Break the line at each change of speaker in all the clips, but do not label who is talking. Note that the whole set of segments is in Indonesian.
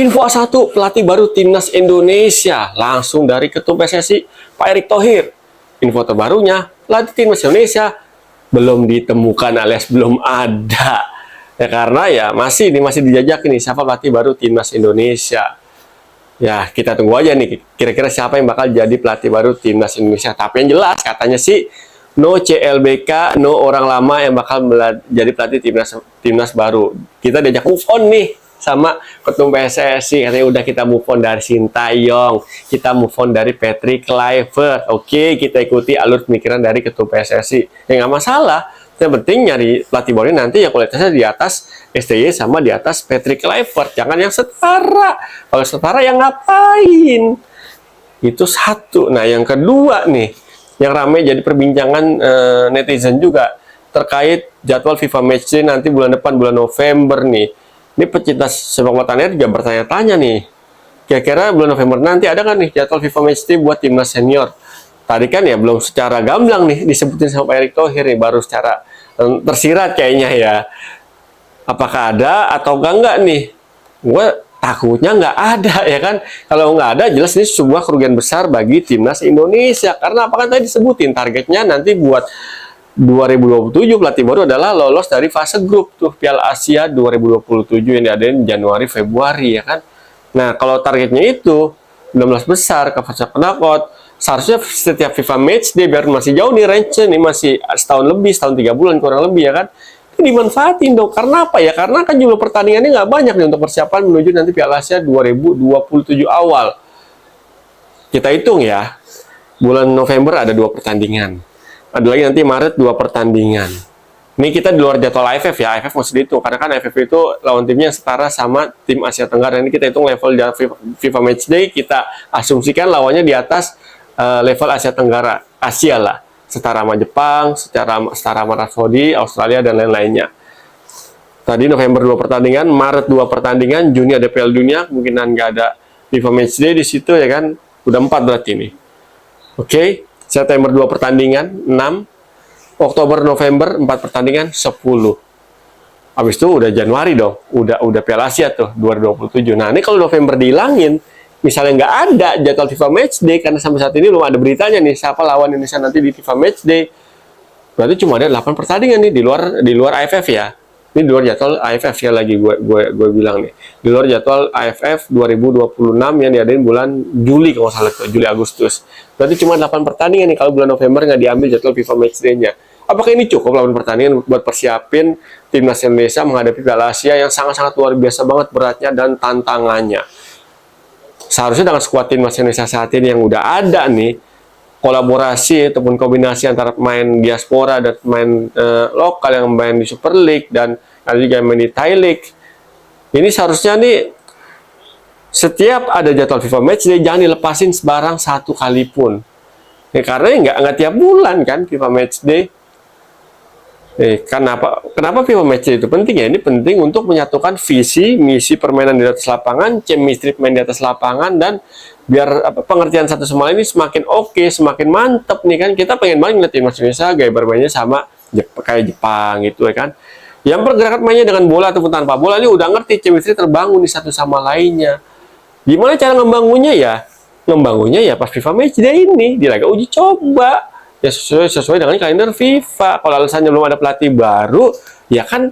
Info A1, pelatih baru Timnas Indonesia langsung dari Ketum PSSI, Pak Erick Thohir. Info terbarunya, pelatih Timnas Indonesia belum ditemukan alias belum ada. Ya karena ya masih dijajak nih siapa pelatih baru Timnas Indonesia. Ya kita tunggu aja nih kira-kira siapa yang bakal jadi pelatih baru Timnas Indonesia. Tapi yang jelas katanya sih no CLBK, no orang lama yang bakal jadi pelatih timnas baru. Kita diajak move on nih sama ketum PSSI, katanya udah kita move on dari Sintayong, kita move on dari Patrick Kluivert. Oke, kita ikuti alur pemikiran dari ketum PSSI. Ya nggak masalah. Yang penting nyari pelatih baru nanti yang kualitasnya di atas STY sama di atas Patrick Kluivert. Jangan yang setara. Kalau setara yang ngapain? Itu satu. Nah, yang kedua nih, yang ramai jadi perbincangan netizen juga terkait jadwal FIFA Matchday nanti bulan depan, bulan November nih. Ini pecinta sepak bola tanah juga bertanya-tanya nih. Kira-kira bulan November nanti ada kan nih jadwal FIFA Matchday buat timnas senior? Tadi kan ya belum secara gamblang nih disebutin sama Pak Erick Thohir nih, baru secara tersirat kayaknya ya. Apakah ada atau enggak nih? Gue takutnya nggak ada ya kan. Kalau nggak ada jelas ini sebuah kerugian besar bagi timnas Indonesia. Karena apa kan tadi disebutin targetnya nanti buat 2027 pelatih baru adalah lolos dari fase grup tuh Piala Asia 2027 yang diadain Januari Februari ya kan. Nah, kalau targetnya itu 16 besar ke fase knockout, seharusnya setiap FIFA match dia biar masih jauh nih range nih, masih setahun lebih, setahun 3 bulan kurang lebih ya kan. Ini dimanfaatin dong. Karena apa ya? Karena kan jumlah pertandingannya nggak banyak nih untuk persiapan menuju nanti Piala Asia 2027 awal. Kita hitung ya, bulan November ada 2 pertandingan. Ada lagi nanti Maret 2 pertandingan. Ini kita di luar jadwal AFF ya, AFF masih dihitung. Karena kan AFF itu lawan timnya yang setara sama tim Asia Tenggara. Ini kita hitung level FIFA Matchday, kita asumsikan lawannya di atas level Asia Tenggara, Asia lah. Setara sama Jepang, setara sama Arab Saudi, Australia, dan lain-lainnya. Tadi November 2 pertandingan, Maret 2 pertandingan, Juni ada Piala Dunia, kemungkinan nggak ada FIFA Matchday di situ ya kan. Udah 4 berarti nih. Oke. September 2 pertandingan, 6. Oktober, November 4 pertandingan, 10. Habis itu udah Januari dong. Udah Piala Asia tuh, 2027. Nah, ini kalau November dihilangin, misalnya nggak ada jadwal FIFA Matchday, karena sampai saat ini belum ada beritanya nih, siapa lawan Indonesia nanti di FIFA Matchday. Berarti cuma ada 8 pertandingan nih, di luar AFF ya. Ini di luar jadwal AFF ya lagi gue bilang nih. Di luar jadwal AFF 2026 yang diadain bulan Juli kalau salah tuh, Juli Agustus. Berarti cuma 8 pertandingan nih kalau bulan November nggak diambil jadwal FIFA Matchday-nya. Apakah ini cukup 8 pertandingan buat persiapin timnas Indonesia menghadapi Piala Asia yang sangat-sangat luar biasa banget beratnya dan tantangannya? Seharusnya dengan skuad timnas Indonesia saat ini yang udah ada nih, kolaborasi ataupun kombinasi antara pemain diaspora dan pemain lokal yang main di Super League dan ada juga yang main di Thai League. Ini seharusnya nih setiap ada jadwal FIFA Matchday jangan dilepasin sebarang satu kali pun. Ya, karena nggak tiap bulan kan FIFA Matchday. Kenapa FIFA Matchday itu penting ya? Ini penting untuk menyatukan visi, misi permainan di atas lapangan, chemistry pemain di atas lapangan, dan biar pengertian satu sama lain ini semakin oke, semakin mantep nih kan. Kita pengen banget ngeliat timnas Indonesia gaya bermainnya sama kayak Jepang gitu ya kan. Yang pergerakan mainnya dengan bola ataupun tanpa bola ini udah ngerti chemistry terbangun di satu sama lainnya. Gimana cara ngembangunnya ya? Ngembangunnya ya pas FIFA Matchday ini di laga uji coba. Ya sesuai dengan kalender FIFA. Kalau alasannya belum ada pelatih baru, ya kan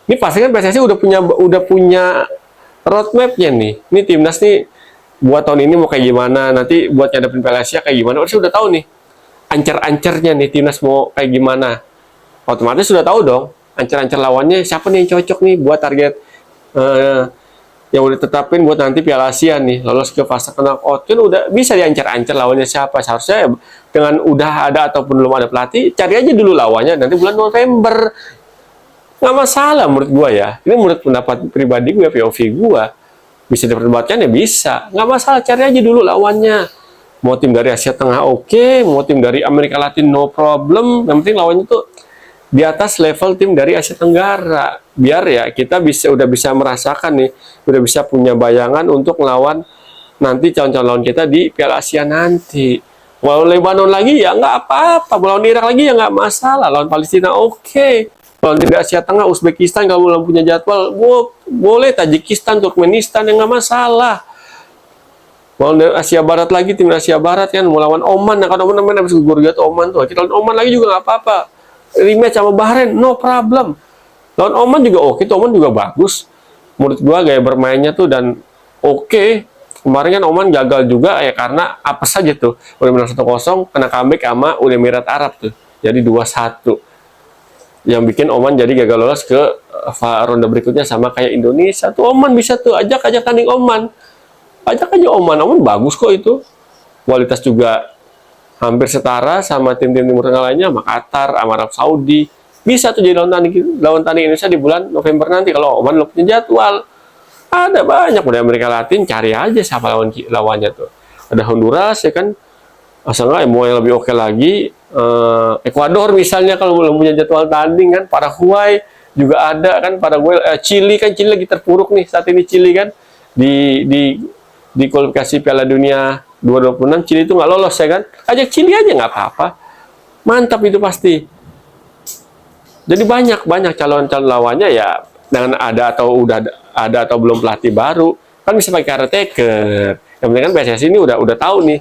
ini pasti kan PSSI udah punya roadmap-nya nih. Ini timnas nih buat tahun ini mau kayak gimana, nanti buat ngadepin Piala Asia kayak gimana. Udah tahu nih ancer-ancernya nih timnas mau kayak gimana. Otomatis sudah tahu dong ancer-ancer lawannya siapa nih yang cocok nih buat target yang udah tetapin buat nanti Piala Asia nih, lolos ke fase knockout. Kan udah bisa diancar-ancar lawannya siapa. Seharusnya dengan udah ada ataupun belum ada pelatih, cari aja dulu lawannya nanti bulan November. Nggak masalah menurut gua ya. Ini menurut pendapat pribadi gue, POV gua. Bisa diperdebatkan ya bisa. Nggak masalah, cari aja dulu lawannya. Mau tim dari Asia Tengah oke, mau tim dari Amerika Latin no problem. Yang penting lawannya tuh di atas level tim dari Asia Tenggara, biar ya kita udah bisa merasakan nih, udah bisa punya bayangan untuk melawan nanti calon-calon lawan kita di Piala Asia nanti. Mau Lebanon lagi ya nggak apa-apa, lawan Irak lagi ya nggak masalah, lawan Palestina oke. Kalau di Asia Tengah, Uzbekistan kalau belum punya jadwal, boleh Tajikistan, Turkmenistan yang nggak masalah. Kalau dari Asia Barat lagi, tim Asia Barat kan mau lawan Oman. Nah, kalau Oman habis gugur tuh, Oman tuh. Kita lawan Oman lagi juga nggak apa-apa. Rematch sama Bahrain, no problem. Lawan Oman juga oke, tuh Oman juga bagus. Menurut gua gaya bermainnya tuh dan oke. Kemarin kan Oman gagal juga ya karena apa saja tuh. Udah menang 1-0, kena comeback sama Uni Emirat Arab tuh. Jadi 2-1. Yang bikin Oman jadi gagal lolos ke ronde berikutnya sama kayak Indonesia. Tuh Oman bisa tuh, ajak tanding Oman. Ajak aja Oman bagus kok itu. Kualitas juga hampir setara sama tim-tim Timur Tengah lainnya, sama Qatar, sama Arab Saudi. Bisa tuh jadi lawan tanding Indonesia di bulan November nanti kalau Oman belum punya jadwal. Ada banyak dari Amerika Latin, cari aja siapa lawannya tuh. Ada Honduras ya kan. Asal nggak mau yang lebih oke lagi. Ekuador misalnya kalau belum punya jadwal tanding kan. Paraguay juga ada kan. Paraguay, Chili kan, Chili lagi terpuruk nih saat ini Chili kan. Di kualifikasi Piala Dunia 2026 Chili itu nggak lolos ya kan. Ajak Chili aja nggak apa-apa. Mantap itu pasti. Jadi banyak calon-calon lawannya ya, dengan ada atau belum pelatih baru kan bisa pakai caretaker. Yang penting kan PSSI ini udah tahu nih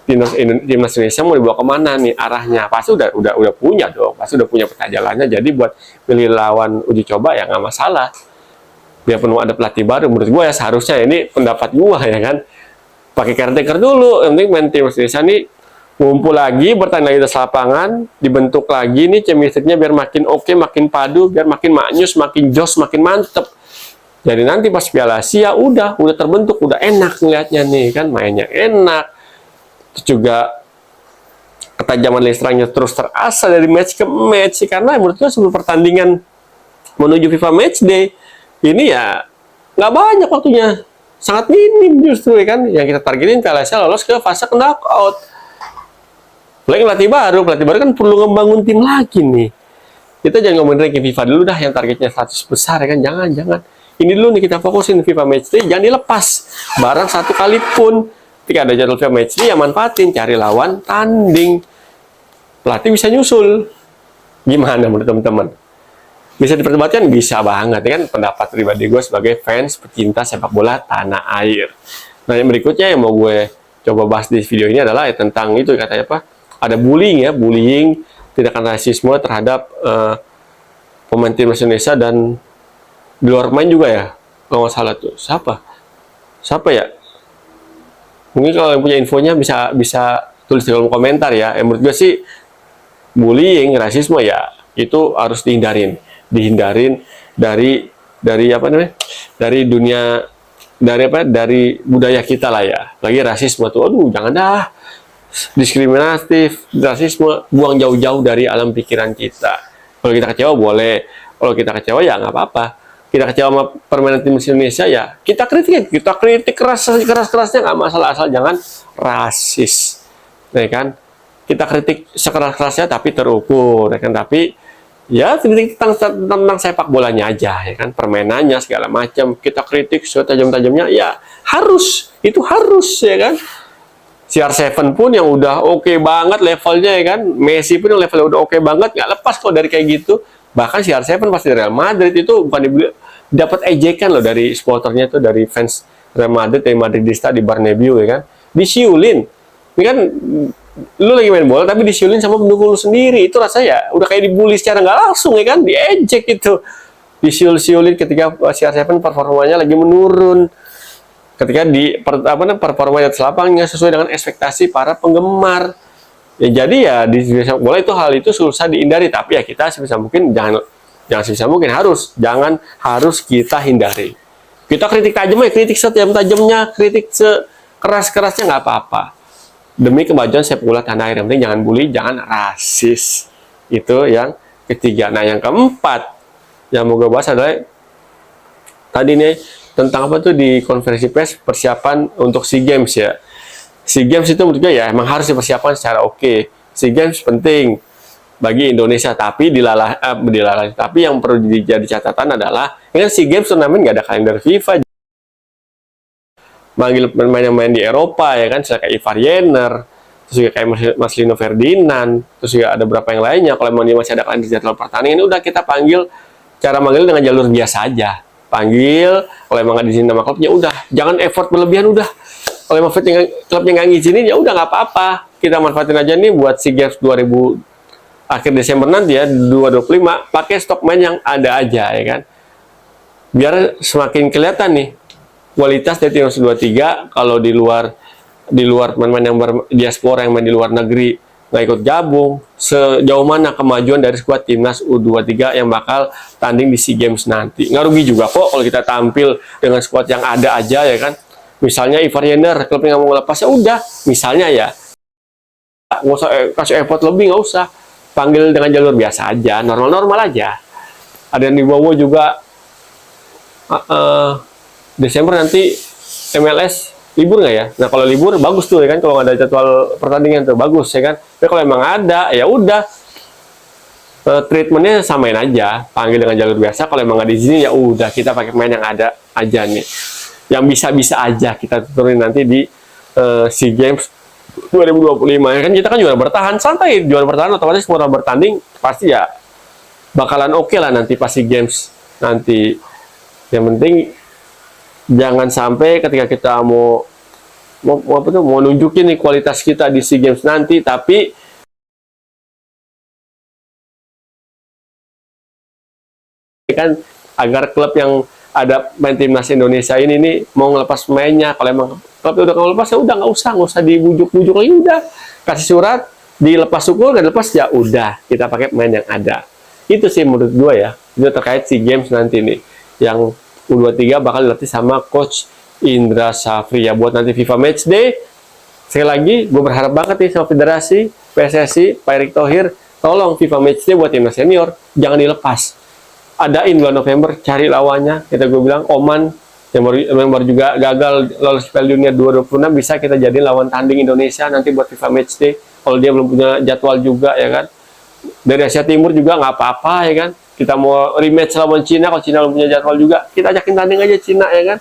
timnas Indonesia mau dibawa kemana nih arahnya. Pasti udah punya dong, pasti udah punya peta jalannya. Jadi buat pilih lawan uji coba ya nggak masalah. Biarpun ada pelatih baru, menurut gue ya seharusnya ini pendapat gue ya kan, pakai caretaker dulu. Yang penting main timnas Indonesia nih ngumpul lagi, bertanding lagi di lapangan, dibentuk lagi nih chemistry-nya biar makin oke, makin padu, biar makin maknyus, makin jos, makin mantep. Jadi nanti pas Piala Asia udah terbentuk, udah enak ngeliatnya nih kan, mainnya enak. Terus juga ketajaman serangnya terus terasa dari match ke match, karena menurut gue sebelum pertandingan menuju FIFA Matchday ini ya nggak banyak waktunya, sangat minim justru ya kan. Yang kita targetin Piala Asia lolos ke fase knockout. Lagi pelatih baru kan perlu ngebangun tim lagi nih. Kita jangan ngomongin ranking FIFA dulu dah yang targetnya 100 besar ya kan. Jangan. Ini dulu nih kita fokusin FIFA Matchday, jangan dilepas. Barang satu kali pun ketika ada jadwal FIFA Matchday ya manfaatin, cari lawan tanding. Pelatih bisa nyusul. Gimana menurut teman-teman? Bisa diperdebatkan? Bisa banget ya kan, pendapat pribadi gue sebagai fans pecinta sepak bola tanah air. Nah, yang berikutnya yang mau gue coba bahas di video ini adalah ya, tentang itu katanya apa? Ada bullying, tindakan rasisme terhadap pemain timnas Indonesia dan di luar main juga ya, kalau nggak salah tuh. Siapa ya? Mungkin kalau yang punya infonya bisa tulis di kolom komentar ya. Menurut gue sih bullying, rasisme ya itu harus dihindarin dari apa namanya? Dari dunia, dari budaya kita lah ya. Lagi rasisme tuh, aduh jangan dah. Diskriminatif, rasisme, buang jauh-jauh dari alam pikiran kita. Kalau kita kecewa boleh, kalau kita kecewa ya nggak apa-apa. Kita kecewa sama permainan tim Indonesia ya kita kritik keras-kerasnya nggak masalah, asal jangan rasis, ya kan. Kita kritik sekeras-kerasnya tapi terukur, ya kan. Tapi ya kritik tentang sepak bolanya aja, ya kan, permainannya segala macam kita kritik setajam-tajamnya ya harus ya kan. CR7 pun yang udah oke banget levelnya ya kan, Messi pun yang levelnya udah oke banget, nggak lepas kok dari kayak gitu. Bahkan CR7 pasti Real Madrid itu bukan dapat ejekan loh dari supporternya tuh, dari fans Real Madrid, dari Madridista di Bernabeu ya kan, disiulin. Ini kan lu lagi main bola tapi disiulin sama pendukung lu sendiri, itu rasanya udah kayak dibully secara nggak langsung ya kan, diejek itu, disiul-siulin ketika CR7 performanya lagi menurun. Ketika performa di atas lapangan sesuai dengan ekspektasi para penggemar. Ya, jadi ya di sepak bola itu hal itu susah dihindari, tapi ya kita sebisa mungkin jangan sebisa mungkin harus kita hindari. Kita kritik tajam ya, kritik setajam-tajamnya, kritik sekeras-kerasnya nggak apa-apa. Demi kemajuan sepak bola tanah air, yang penting jangan bully, jangan rasis. Itu yang ketiga. Nah, yang keempat yang mau gue bahas adalah tadi nih tentang apa tuh di konferensi pers persiapan untuk SEA Games ya. SEA Games itu menurut gue ya emang harus dipersiapkan secara oke. SEA Games penting bagi Indonesia, tapi tapi yang perlu jadi catatan adalah ini kan SEA Games turnamen nggak ada kalender FIFA. Manggil pemain yang main di Eropa ya kan, kayak Ivar Jenner, terus juga kayak Marcelino Ferdinand, terus juga ada beberapa yang lainnya. Kalau memang dia masih ada di jadwal pertandingan, udah kita panggil, cara manggil dengan jalur biasa aja. Panggil, kalau emang nggak diizinin sama klubnya, udah. Jangan effort berlebihan, udah. Kalau emang klubnya nggak ngizinin, ya udah nggak apa-apa. Kita manfaatin aja nih buat SEA Games 2000 akhir Desember nanti ya, 2025, pakai stok main yang ada aja ya kan. Biar semakin kelihatan nih kualitas dari timnas U23. Kalau di luar pemain-pemain yang diaspora yang main di luar negeri nggak ikut gabung, sejauh mana kemajuan dari skuad timnas U23 yang bakal tanding di SEA Games nanti. Nggak rugi juga kok kalau kita tampil dengan skuad yang ada aja ya kan. Misalnya Ivar Jenner, klubnya nggak mau lepas, ya udah, misalnya ya, nggak usah kasih effort lebih, nggak usah. Panggil dengan jalur biasa aja, normal-normal aja. Ada yang dibawa juga Desember nanti MLS libur nggak ya? Nah kalau libur bagus tuh ya kan, kalau nggak ada jadwal pertandingan tuh bagus ya kan. Tapi kalau emang ada ya udah, treatmentnya samain aja, panggil dengan jalur biasa. Kalau emang nggak di sini ya udah, kita pakai main yang ada aja nih, yang bisa-bisa aja kita turunin nanti di SEA Games 2025 ya kan. Kita kan juara bertahan, santai, juara bertahan otomatis semua bertanding pasti ya bakalan oke lah nanti pas SEA Games nanti. Yang penting jangan sampai ketika kita mau nunjukin nih kualitas kita di SEA Games nanti, tapi kan agar klub yang ada main timnas Indonesia ini nih mau ngelepas mainnya. Kalau emang klub udah kalau lepas ya udah, nggak usah dibujuk-bujuk lagi, udah kasih surat dilepas syukur, gak dilepas ya udah, kita pakai main yang ada. Itu sih menurut gua ya, itu terkait SEA Games nanti nih yang U23 bakal dilatih sama Coach Indra Safri ya buat nanti FIFA Matchday. Sekali lagi, gue berharap banget nih sama Federasi, PSSI, Pak Erick Thohir, tolong FIFA Matchday buat timnas senior, jangan dilepas. Adain bulan November, cari lawannya. Kita gue bilang Oman yang baru juga gagal lolos Piala Dunia 2026, bisa kita jadiin lawan tanding Indonesia nanti buat FIFA Matchday. Kalau dia belum punya jadwal juga ya kan. Dari Asia Timur juga nggak apa-apa ya kan. Kita mau rematch lawan Cina, kalau Cina belum punya jadwal juga, kita ajakin tanding aja Cina ya kan.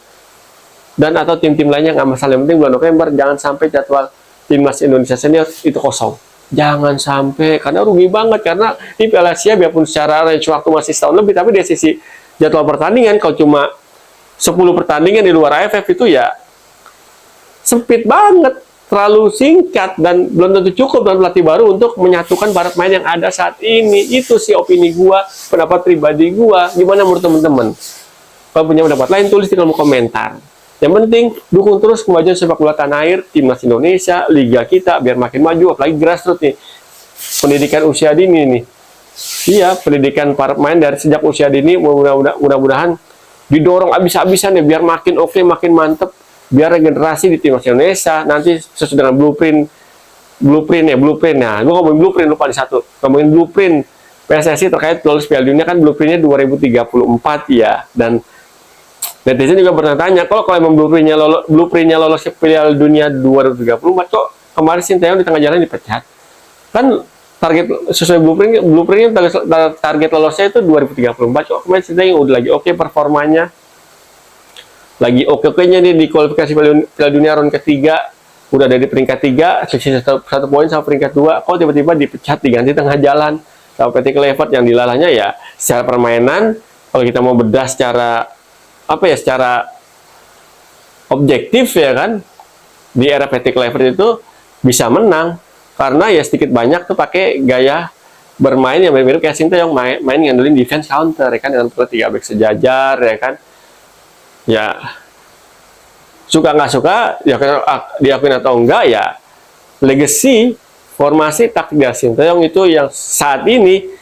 Dan atau tim-tim lainnya nggak masalah, yang penting bulan November jangan sampai jadwal timnas Indonesia senior itu kosong. Jangan sampai, karena rugi banget. Karena di Piala Asia biarpun secara range waktu masih setahun lebih, tapi dari sisi jadwal pertandingan kalau cuma 10 pertandingan di luar AFF itu ya sempit banget, terlalu singkat, dan belum tentu cukup dengan pelatih baru untuk menyatukan para pemain yang ada saat ini. Itu sih opini gua, pendapat pribadi gua. Gimana menurut teman-teman? Kalau punya pendapat lain, tulis di kolom komentar. Yang penting dukung terus kemajuan sepak bola tanah air, timnas Indonesia, liga kita biar makin maju, apalagi grassroots nih. Pendidikan usia dini nih. Iya, pendidikan para pemain dari sejak usia dini mudah-mudahan didorong abis-abisan ya biar makin oke, makin mantep. Biar regenerasi di timnas Indonesia nanti sesuai dengan blueprint. Nah, gue ngomongin blueprint, lupa di satu. Ngomongin blueprint PSSI terkait lolos Piala Dunia kan blueprintnya 2034 ya. Dan netizen juga bertanya, kalau emang blueprintnya lolos ke Piala Dunia 2034, kok kemarin Sinteyong di tengah jalan dipecat? Kan target sesuai blueprintnya target lolosnya itu 2034, kok kemarin Sinteyong udah lagi oke performanya, lagi oke-okenya nih di kualifikasi Piala Dunia round ketiga, udah ada di peringkat 3, selisih satu poin sama peringkat 2, kok tiba-tiba dipecat, diganti tengah jalan sama Patrick Kluivert yang dilalahnya ya secara permainan. Kalau kita mau bedah secara objektif ya kan, di era Patrick Kluivert itu bisa menang karena ya sedikit banyak tuh pakai gaya bermain yang mirip kayak Sinteyong, main ngandelin defense counter ya kan, dengan 3 back sejajar ya kan. Ya suka nggak suka ya diakuin atau enggak ya, legacy formasi taktik dari Sinteyong itu yang saat ini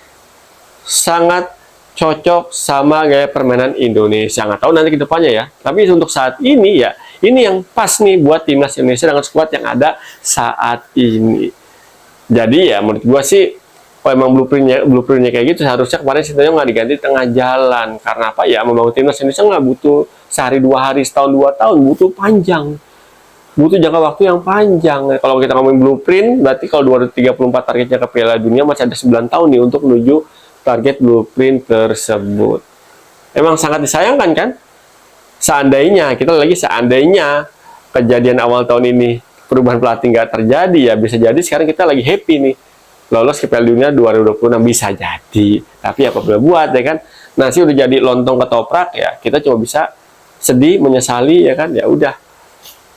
sangat cocok sama gaya permainan Indonesia. Nggak tahu nanti ke depannya ya, tapi untuk saat ini ya ini yang pas nih buat timnas Indonesia dengan skuad yang ada saat ini. Jadi ya menurut gua sih, kalau emang blueprintnya kayak gitu, seharusnya kemarin Sinteyong nggak diganti tengah jalan. Karena apa ya, membangun timnas Indonesia nggak butuh sehari 2 hari, setahun 2 tahun, butuh panjang, butuh jangka waktu yang panjang. Kalau kita ngomongin blueprint, berarti kalau 2034 targetnya ke Piala Dunia masih ada 9 tahun nih untuk menuju target blueprint tersebut. Emang sangat disayangkan kan? Seandainya kejadian awal tahun ini perubahan pelatih nggak terjadi, ya bisa jadi sekarang kita lagi happy nih lolos ke Piala Dunia 2026, bisa jadi. Tapi apa boleh buat ya kan. Nah sih udah jadi lontong ketoprak ya, kita cuma bisa sedih, menyesali ya kan. Ya udah,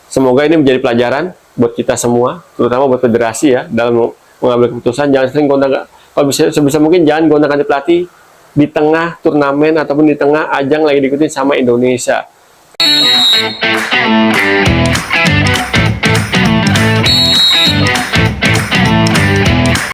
semoga ini menjadi pelajaran buat kita semua, terutama buat federasi ya, dalam mengambil keputusan. Jangan sering gonta, kalau bisa sebisa mungkin jangan gonta-ganti pelatih di tengah turnamen ataupun di tengah ajang lagi diikutin sama Indonesia.